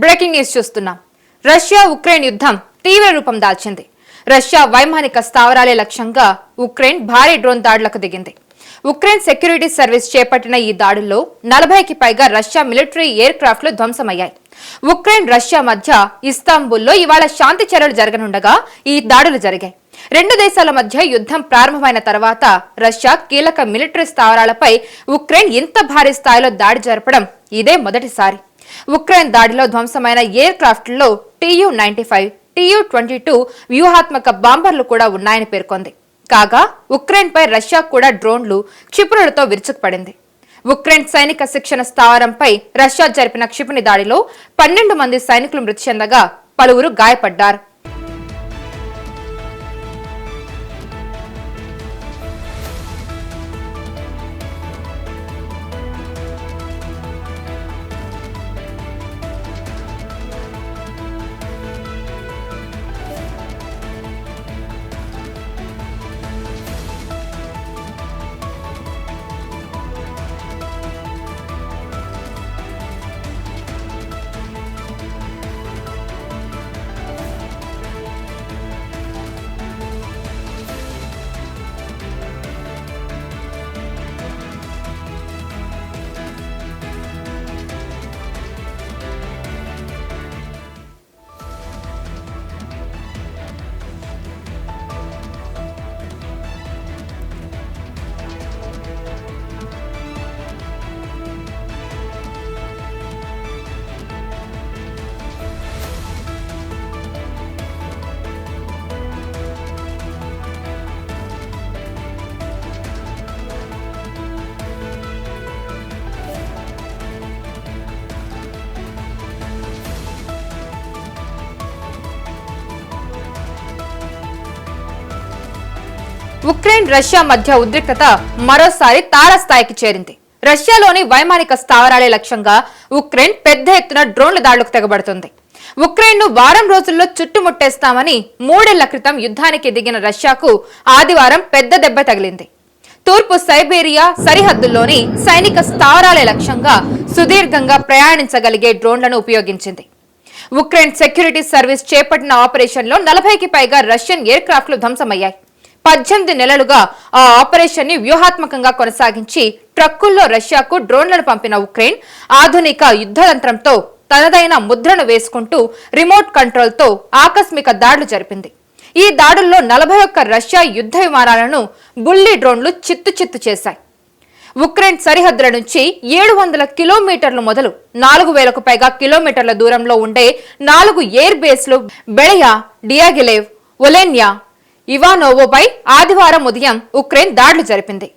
Breaking news చూస్తున్నాం. Russia Ukraine యుద్ధం తీవ్ర రూపం దాల్చింది. రష్యా వైమానిక స్థావరాలే లక్ష్యంగా ఉక్రెయిన్ భారీ డ్రోన్ దాడులకు దిగింది. ఉక్రెయిన్ సెక్యూరిటీ సర్వీస్ చేపట్టిన ఈ దాడుల్లో 40కి పైగా రష్యా మిలిటరీ ఎయిర్ క్రాఫ్ట్లు ధ్వంసమయ్యాయి. ఉక్రెయిన్ రష్యా మధ్య ఇస్తాంబుల్లో ఇవాళ శాంతి చర్చలు జరగనుండగా ఈ దాడులు జరిగాయి. రెండు దేశాల మధ్య యుద్ధం ప్రారంభమైన తర్వాత రష్యా కీలక మిలిటరీ స్థావరాలపై ఉక్రెయిన్ ఇంత భారీ స్థాయిలో దాడి జరపడం ఇదే మొదటిసారి. ఉక్రెయిన్ దాడిలో ధ్వంసమైన ఎయిర్ క్రాఫ్ట్లో Tu-95, Tu-22 వ్యూహాత్మక బాంబర్లు కూడా ఉన్నాయని పేర్కొంది. కాగా ఉక్రెయిన్ పై రష్యా కూడా డ్రోన్లు, క్షిపణులతో విరుచుకుపడింది. ఉక్రెయిన్ సైనిక శిక్షణ స్థావరంపై రష్యా జరిపిన క్షిపణి దాడిలో 12 మంది సైనికులు మృతి చెందగా పలువురు గాయపడ్డారు. ఉక్రెయిన్ రష్యా మధ్య ఉద్రిక్తత మరోసారి తారస్థాయికి చేరింది. రష్యాలోని వైమానిక స్థావరాలే లక్ష్యంగా ఉక్రెయిన్ పెద్ద ఎత్తున డ్రోన్ల దాడులకు తెగబడుతుంది. ఉక్రెయిన్ ను వారం రోజుల్లో చుట్టుముట్టేస్తామని 3 ఏళ్ల క్రితం యుద్ధానికి దిగిన రష్యాకు ఆదివారం పెద్ద దెబ్బ తగిలింది. తూర్పు సైబీరియా సరిహద్దుల్లోని సైనిక స్థావరాలే లక్ష్యంగా సుదీర్ఘంగా ప్రయాణించగలిగే డ్రోన్లను ఉపయోగించింది. ఉక్రెయిన్ సెక్యూరిటీ సర్వీస్ చేపట్టిన ఆపరేషన్లో 40కి పైగా రష్యన్ ఎయిర్ క్రాఫ్ట్లు ధ్వంసమయ్యాయి. 18 నెలలుగా ఆ ఆపరేషన్ ని వ్యూహాత్మకంగా కొనసాగించి ట్రక్కుల్లో రష్యాకు డ్రోన్లను పంపిన ఉక్రెయిన్ ఆధునిక యుద్ధతంత్రంతో తనదైన ముద్రను వేసుకుంటూ రిమోట్ కంట్రోల్తో ఆకస్మిక దాడులు జరిపింది. ఈ దాడుల్లో 41 రష్యా యుద్ధ విమానాలను బుల్లీ డ్రోన్లు చిత్తు చేశాయి. ఉక్రెయిన్ సరిహద్దుల నుంచి 700 కిలోమీటర్లు మొదలు 4000కు పైగా కిలోమీటర్ల దూరంలో ఉండే 4 ఎయిర్ బేస్లు బెళయా, డియాగిలేవ్, ఒలెన్యా, ఇవానోవోపై ఆదివారం ఉదయం ఉక్రెయిన్ దాడులు జరిపింది.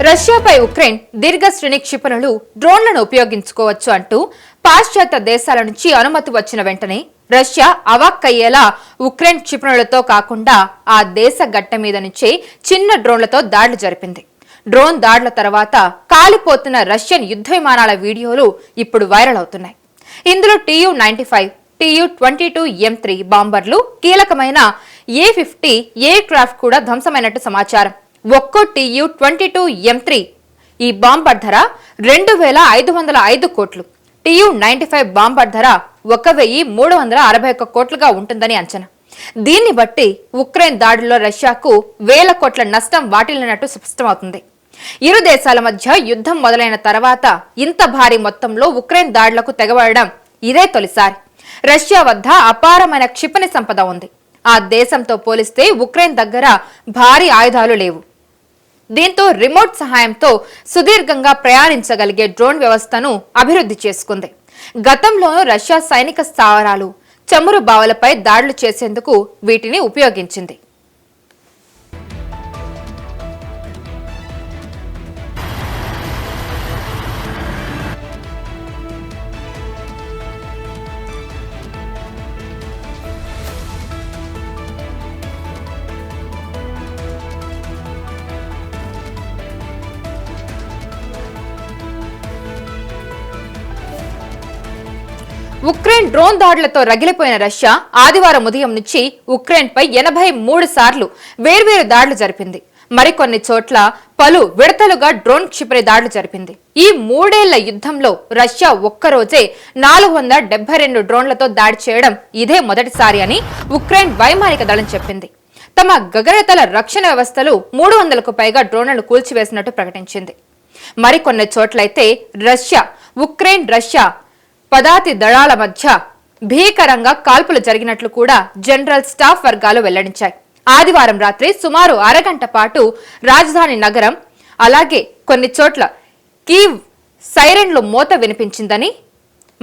రష్యాపై ఉక్రెయిన్ దీర్ఘశ్రేణి క్షిపణులు, డ్రోన్లను ఉపయోగించుకోవచ్చు అంటూ పాశ్చాత్య దేశాల నుంచి అనుమతి వచ్చిన వెంటనే రష్యా అవాక్కయ్యేలా ఉక్రెయిన్ క్షిపణులతో కాకుండా ఆ దేశ గట్ట మీద నుంచే చిన్న డ్రోన్లతో దాడులు జరిపింది. డ్రోన్ దాడుల తర్వాత కాలిపోతున్న రష్యన్ యుద్ధ విమానాల వీడియోలు ఇప్పుడు వైరల్ అవుతున్నాయి. ఇందులో Tu-95, Tu-22M3 బాంబర్లు, కీలకమైన A-50 ఎయిర్ క్రాఫ్ట్ కూడా ధ్వంసమైనట్టు సమాచారం. ఒక్కో Tu-22M3 ఈ బాంబర్ ధర 2,505 కోట్లు. Tu-95 బాంబర్ ధర 1,361 కోట్లుగా ఉంటుందని అంచనా. దీన్ని బట్టి ఉక్రెయిన్ దాడుల్లో రష్యాకు వేల కోట్ల నష్టం వాటిల్లినట్టు స్పష్టమవుతుంది. ఇరు దేశాల మధ్య యుద్ధం మొదలైన తర్వాత ఇంత భారీ మొత్తంలో ఉక్రెయిన్ దాడులకు తెగబడడం ఇదే తొలిసారి. రష్యా వద్ద అపారమైన క్షిపణి సంపద ఉంది. ఆ దేశంతో పోలిస్తే ఉక్రెయిన్ దగ్గర భారీ ఆయుధాలు లేవు. దీంతో రిమోట్ సహాయంతో సుదీర్ఘంగా ప్రయాణించగలిగే డ్రోన్ వ్యవస్థను అభివృద్ధి చేసుకుంది. గతంలోనూ రష్యా సైనిక స్థావరాలు, చమురు బావులపై దాడులు చేసేందుకు వీటిని ఉపయోగించింది. ఉక్రెయిన్ డ్రోన్ దాడులతో రగిలిపోయిన రష్యా ఆదివారం ఉదయం నుంచి ఉక్రెయిన్ పై 83 సార్లు వేర్వేరు దాడులు జరిపింది. మరికొన్ని చోట్ల పలు విడతలుగా డ్రోన్ క్షిపణి దాడులు జరిపింది. ఈ 3 ఏళ్ల యుద్ధంలో రష్యా ఒక్కరోజే 472 డ్రోన్లతో దాడి చేయడం ఇదే మొదటిసారి అని ఉక్రెయిన్ వైమానిక దళం చెప్పింది. తమ గగనతల రక్షణ వ్యవస్థలు 300కు పైగా డ్రోన్లను కూల్చివేసినట్టు ప్రకటించింది. మరికొన్ని చోట్లయితే రష్యా పదాతి దళాల మధ్య భీకరంగా కాల్పులు జరిగినట్లు కూడా జనరల్ స్టాఫ్ వర్గాలు వెల్లడించాయి. ఆదివారం రాత్రి సుమారు అరగంట పాటు రాజధాని నగరం అలాగే కొన్ని చోట్ల కీవ్ సైరన్లు మోత వినిపించిందని,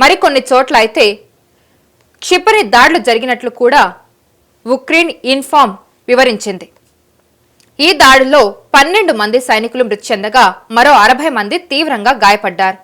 మరికొన్ని చోట్ల అయితే క్షిపణి దాడులు జరిగినట్లు కూడా ఉక్రెయిన్ ఇన్ఫార్మ్ వివరించింది. ఈ దాడిలో 12 మంది సైనికులు మృతి చెందగా మరో 60 మంది తీవ్రంగా గాయపడ్డారు.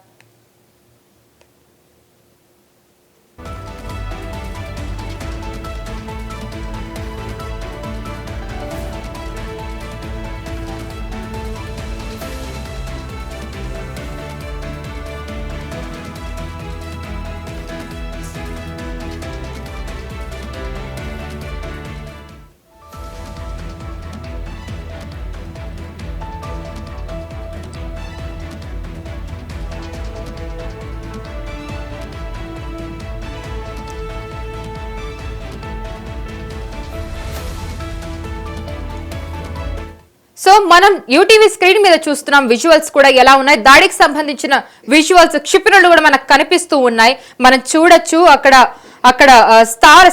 సో మనం యూటీవీ స్క్రీన్ మీద చూస్తున్నాం. విజువల్స్ కూడా ఎలా ఉన్నాయి, దాడికి సంబంధించిన విజువల్స్ క్షిపణులు కూడా మనకు కనిపిస్తూ ఉన్నాయి. మనం చూడొచ్చు అక్కడ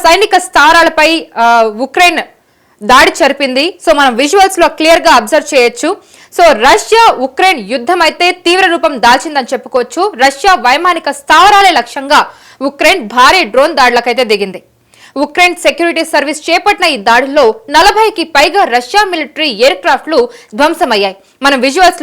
సైనిక స్థావరాలపై ఉక్రెయిన్ దాడి జరిపింది. సో మనం విజువల్స్ లో క్లియర్ గా అబ్జర్వ్ చేయొచ్చు. సో రష్యా ఉక్రెయిన్ యుద్ధం అయితే తీవ్ర రూపం దాల్చిందని చెప్పుకోవచ్చు. రష్యా వైమానిక స్థావరాలే లక్ష్యంగా ఉక్రెయిన్ భారీ డ్రోన్ దాడులకైతే దిగింది. ఉక్రెయిన్ సెక్యూరిటీ సర్వీస్ చేపట్టిన ఈ దాడుల్లో 40కి పైగా రష్యా మిలిటరీ ఎయిర్ క్రాఫ్ట్లు ధ్వంసమయ్యాయి. మనం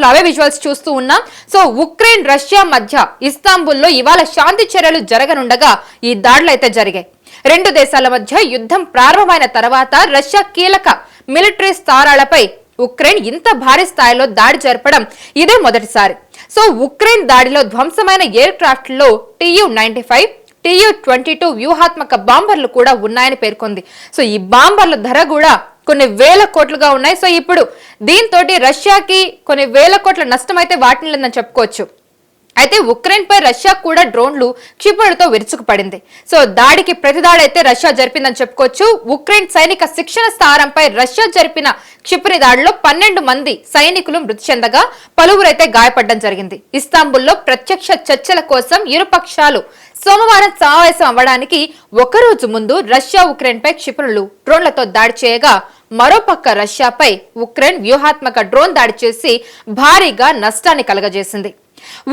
అవే విజువల్స్ చూస్తూ ఉన్నాం. సో ఉక్రెయిన్ రష్యా మధ్య ఇస్తాంబుల్లో ఇవాళ శాంతి చర్యలు జరగనుండగా ఈ దాడులు అయితే జరిగాయి. 2 దేశాల మధ్య యుద్ధం ప్రారంభమైన తర్వాత రష్యా కీలక మిలిటరీ స్థావరాలపై ఉక్రెయిన్ ఇంత భారీ స్థాయిలో దాడి జరపడం ఇదే మొదటిసారి. సో ఉక్రెయిన్ దాడిలో ధ్వంసమైన ఎయిర్ క్రాఫ్ట్లో Tu-95, Tu-22 వ్యూహాత్మక బాంబర్లు కూడా ఉన్నాయని పేర్కొంది. సో ఈ బాంబర్ల ధర కూడా కొన్ని వేల కోట్లుగా ఉన్నాయి. సో ఇప్పుడు దీంతో రష్యాకి కొన్ని వేల కోట్ల నష్టం అయితే వాటిల్లిందని చెప్పుకోవచ్చు. అయితే ఉక్రెయిన్ పై రష్యా కూడా డ్రోన్లు క్షిపణులతో విరుచుకుపడింది. సో దాడికి ప్రతిదాడి అయితే రష్యా జరిపిందని చెప్పుకోవచ్చు. ఉక్రెయిన్ సైనిక శిక్షణ స్థావరంపై రష్యా జరిపిన క్షిపణి దాడిలో 12 మంది సైనికులు మృతి చెందగా పలువురైతే గాయపడడం జరిగింది. ఇస్తాంబుల్లో ప్రత్యక్ష చర్చల కోసం ఇరుపక్షాలు సోమవారం సమావేశం అవ్వడానికి ఒకరోజు ముందు రష్యా ఉక్రెయిన్ పై క్షిపణులు డ్రోన్లతో దాడి చేయగా మరోపక్క రష్యాపై ఉక్రెయిన్ వ్యూహాత్మక డ్రోన్ దాడి చేసి భారీగా నష్టాన్ని కలగజేసింది.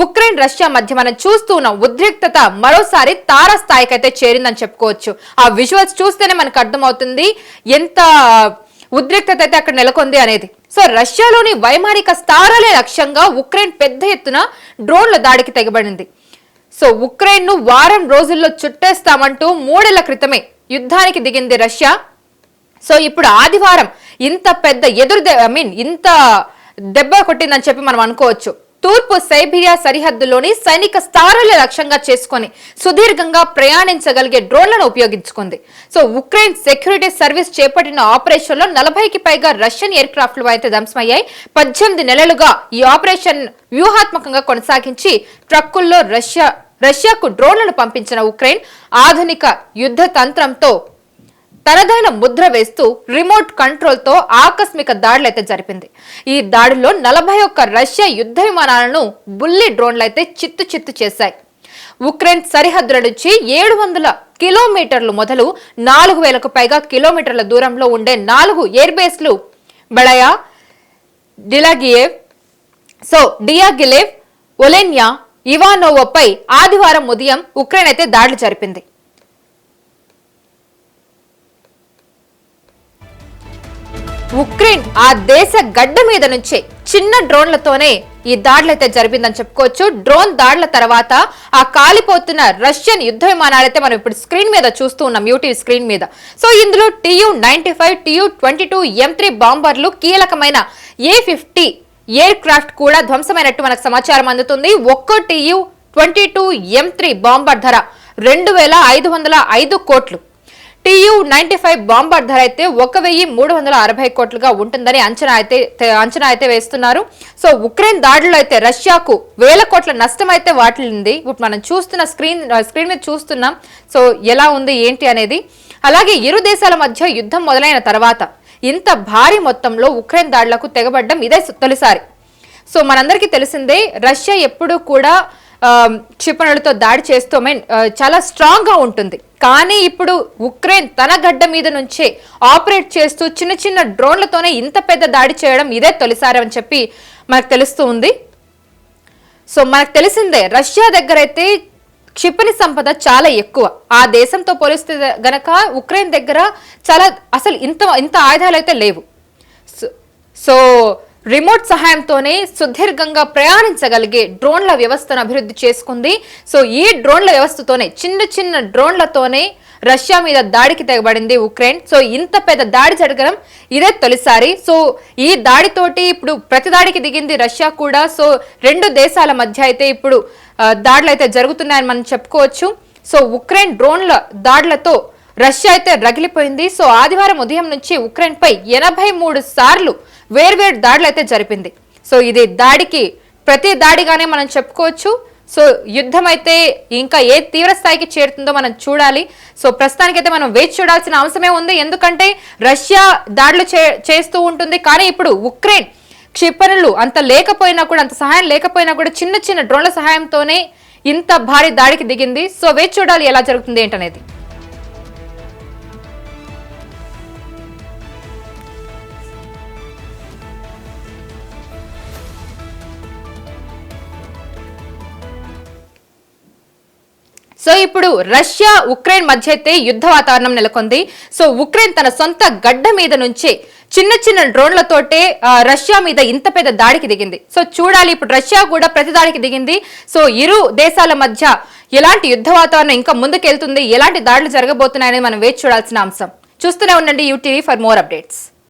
ఉక్రెయిన్ రష్యా మధ్య మనం చూస్తూ ఉన్న ఉద్రిక్తత మరోసారి తారాస్థాయికైతే చేరిందని చెప్పుకోవచ్చు. ఆ విజువల్స్ చూస్తేనే మనకు అర్థమవుతుంది ఎంత ఉద్రిక్తత అయితే అక్కడ నెలకొంది అనేది. సో రష్యాలోని వైమానిక స్థావరాలే లక్ష్యంగా ఉక్రెయిన్ పెద్ద ఎత్తున డ్రోన్ల దాడికి తెగబడింది. సో ఉక్రెయిన్ ను వారం రోజుల్లో చుట్టేస్తామంటూ 3 ఏళ్ల క్రితమే యుద్ధానికి దిగింది రష్యా. సో ఇప్పుడు ఆదివారం ఇంత పెద్ద ఇంత దెబ్బ కొట్టిందని చెప్పి మనం అనుకోవచ్చు. తూర్పు సైబీరియా సరిహద్దులోని సైనిక స్థావరాల లక్ష్యంగా చేసుకుని సుదీర్ఘంగా ప్రయాణించగలిగే డ్రోన్లను ఉపయోగించుకుంది. సో ఉక్రెయిన్ సెక్యూరిటీ సర్వీస్ చేపట్టిన ఆపరేషన్ లో 40కి పైగా రష్యన్ ఎయిర్ క్రాఫ్ట్లు అయితే ధ్వంసమయ్యాయి. 18 నెలలుగా ఈ ఆపరేషన్ వ్యూహాత్మకంగా కొనసాగించి ట్రక్కుల్లో రష్యాకు డ్రోన్లను పంపించిన ఉక్రెయిన్ ఆధునిక యుద్ధ తంత్రంతో తనదైన ముద్ర వేస్తూ రిమోట్ కంట్రోల్ తో ఆకస్మిక దాడులైతే జరిపింది. ఈ దాడుల్లో 41 రష్యా యుద్ధ విమానాలను బుల్లి డ్రోన్లైతే చిత్తు చేశాయి. ఉక్రెయిన్ సరిహద్దుల నుంచి 700 కిలోమీటర్లు మొదలు 4000కు పైగా కిలోమీటర్ల దూరంలో ఉండే 4 ఎయిర్ బేస్లు బెళయా, డియాగిలేవ్, ఒలెన్యా, ఇవానోవోపై ఆదివారం ఉదయం ఉక్రెయిన్ అయితే దాడులు జరిపింది. ఉక్రెయిన్ ఆ దేశ గడ్డ మీద నుంచే చిన్న డ్రోన్లతోనే ఈ దాడులైతే జరిపిందని చెప్పుకోవచ్చు. డ్రోన్ దాడుల తర్వాత ఆ కాలిపోతున్న రష్యన్ యుద్ధ విమానాలైతే మనం ఇప్పుడు స్క్రీన్ మీద చూస్తూ ఉన్నాం, యూటీవీ స్క్రీన్ మీద. సో ఇందులో Tu-95, Tu-22 M3 బాంబర్లు, కీలకమైన A-50 ఎయిర్ క్రాఫ్ట్ కూడా ధ్వంసమైనట్టు మనకు సమాచారం అందుతుంది. ఒక్కో Tu-22 M3 బాంబర్ ధర 2,505 కోట్లు. TU-95 బాంబర్ ధర అయితే 1,360 కోట్లుగా ఉంటుందని అంచనా అయితే వేస్తున్నారు. సో ఉక్రెయిన్ దాడిలో అయితే రష్యాకు వేల కోట్ల నష్టం అయితే వాటిల్లింది. ఇప్పుడు మనం చూస్తున్న స్క్రీన్ మీద చూస్తున్నాం. సో ఎలా ఉంది ఏంటి అనేది. అలాగే ఇరు దేశాల మధ్య యుద్ధం మొదలైన తర్వాత ఇంత భారీ మొత్తంలో ఉక్రెయిన్ దాడులకు తెగబడ్డం ఇదే తొలిసారి. సో మనందరికీ తెలిసిందే, రష్యా ఎప్పుడూ కూడా క్షిపణులతో దాడి చేస్తూ చాలా స్ట్రాంగ్ గా ఉంటుంది. కానీ ఇప్పుడు ఉక్రెయిన్ తన గడ్డ మీద నుంచే ఆపరేట్ చేస్తూ చిన్న చిన్న డ్రోన్లతోనే ఇంత పెద్ద దాడి చేయడం ఇదే తొలిసారి అని చెప్పి మనకు తెలుస్తూ ఉంది. సో మనకు తెలిసిందే, రష్యా దగ్గర అయితే క్షిపణి సంపద చాలా ఎక్కువ. ఆ దేశంతో పోలిస్తే గనక ఉక్రెయిన్ దగ్గర అసలు ఇంత ఆయుధాలు అయితే లేవు. సో రిమోట్ సహాయంతోనే సుదీర్ఘంగా ప్రయాణించగలిగే డ్రోన్ల వ్యవస్థను అభివృద్ధి చేసుకుంది. సో ఈ డ్రోన్ల వ్యవస్థతోనే చిన్న డ్రోన్లతోనే రష్యా మీద దాడికి తెగబడింది ఉక్రెయిన్. సో ఇంత పెద్ద దాడి జరగడం ఇదే తొలిసారి. సో ఈ దాడితోటి ఇప్పుడు ప్రతి దాడికి దిగింది రష్యా కూడా. సో రెండు దేశాల మధ్య అయితే ఇప్పుడు దాడులు అయితే జరుగుతున్నాయని మనం చెప్పుకోవచ్చు. సో ఉక్రెయిన్ డ్రోన్ల దాడులతో రష్యా అయితే రగిలిపోయింది. సో ఆదివారం ఉదయం నుంచి ఉక్రెయిన్ పై 83 సార్లు వేర్వేరు దాడులు అయితే జరిపింది. సో ఇది ప్రతి దాడిగానే మనం చెప్పుకోవచ్చు. సో యుద్ధం అయితే ఇంకా ఏ తీవ్ర స్థాయికి చేరుతుందో మనం చూడాలి. సో ప్రస్తుతానికైతే మనం వేచి చూడాల్సిన అవసరమే ఉంది. ఎందుకంటే రష్యా దాడులు చేస్తూ ఉంటుంది. కానీ ఇప్పుడు ఉక్రెయిన్ క్షిపణులు అంత సహాయం లేకపోయినా కూడా చిన్న డ్రోన్ల సహాయంతోనే ఇంత భారీ దాడికి దిగింది. సో వేచి చూడాలి ఎలా జరుగుతుంది ఏంటనేది. సో ఇప్పుడు రష్యా ఉక్రెయిన్ మధ్య అయితే యుద్ధ వాతావరణం నెలకొంది. సో ఉక్రెయిన్ తన సొంత గడ్డ మీద నుంచే చిన్న డ్రోన్లతోటే రష్యా మీద ఇంత పెద్ద దాడికి దిగింది. సో చూడాలి, ఇప్పుడు రష్యా కూడా ప్రతి దాడికి దిగింది. సో ఇరు దేశాల మధ్య ఎలాంటి యుద్ధ వాతావరణం ఇంకా ముందుకెళ్తుంది, ఎలాంటి దాడులు జరగబోతున్నాయని మనం వేచి చూడాల్సిన అంశం. చూస్తూనే ఉండండి UTV ఫర్ మోర్ అప్డేట్స్.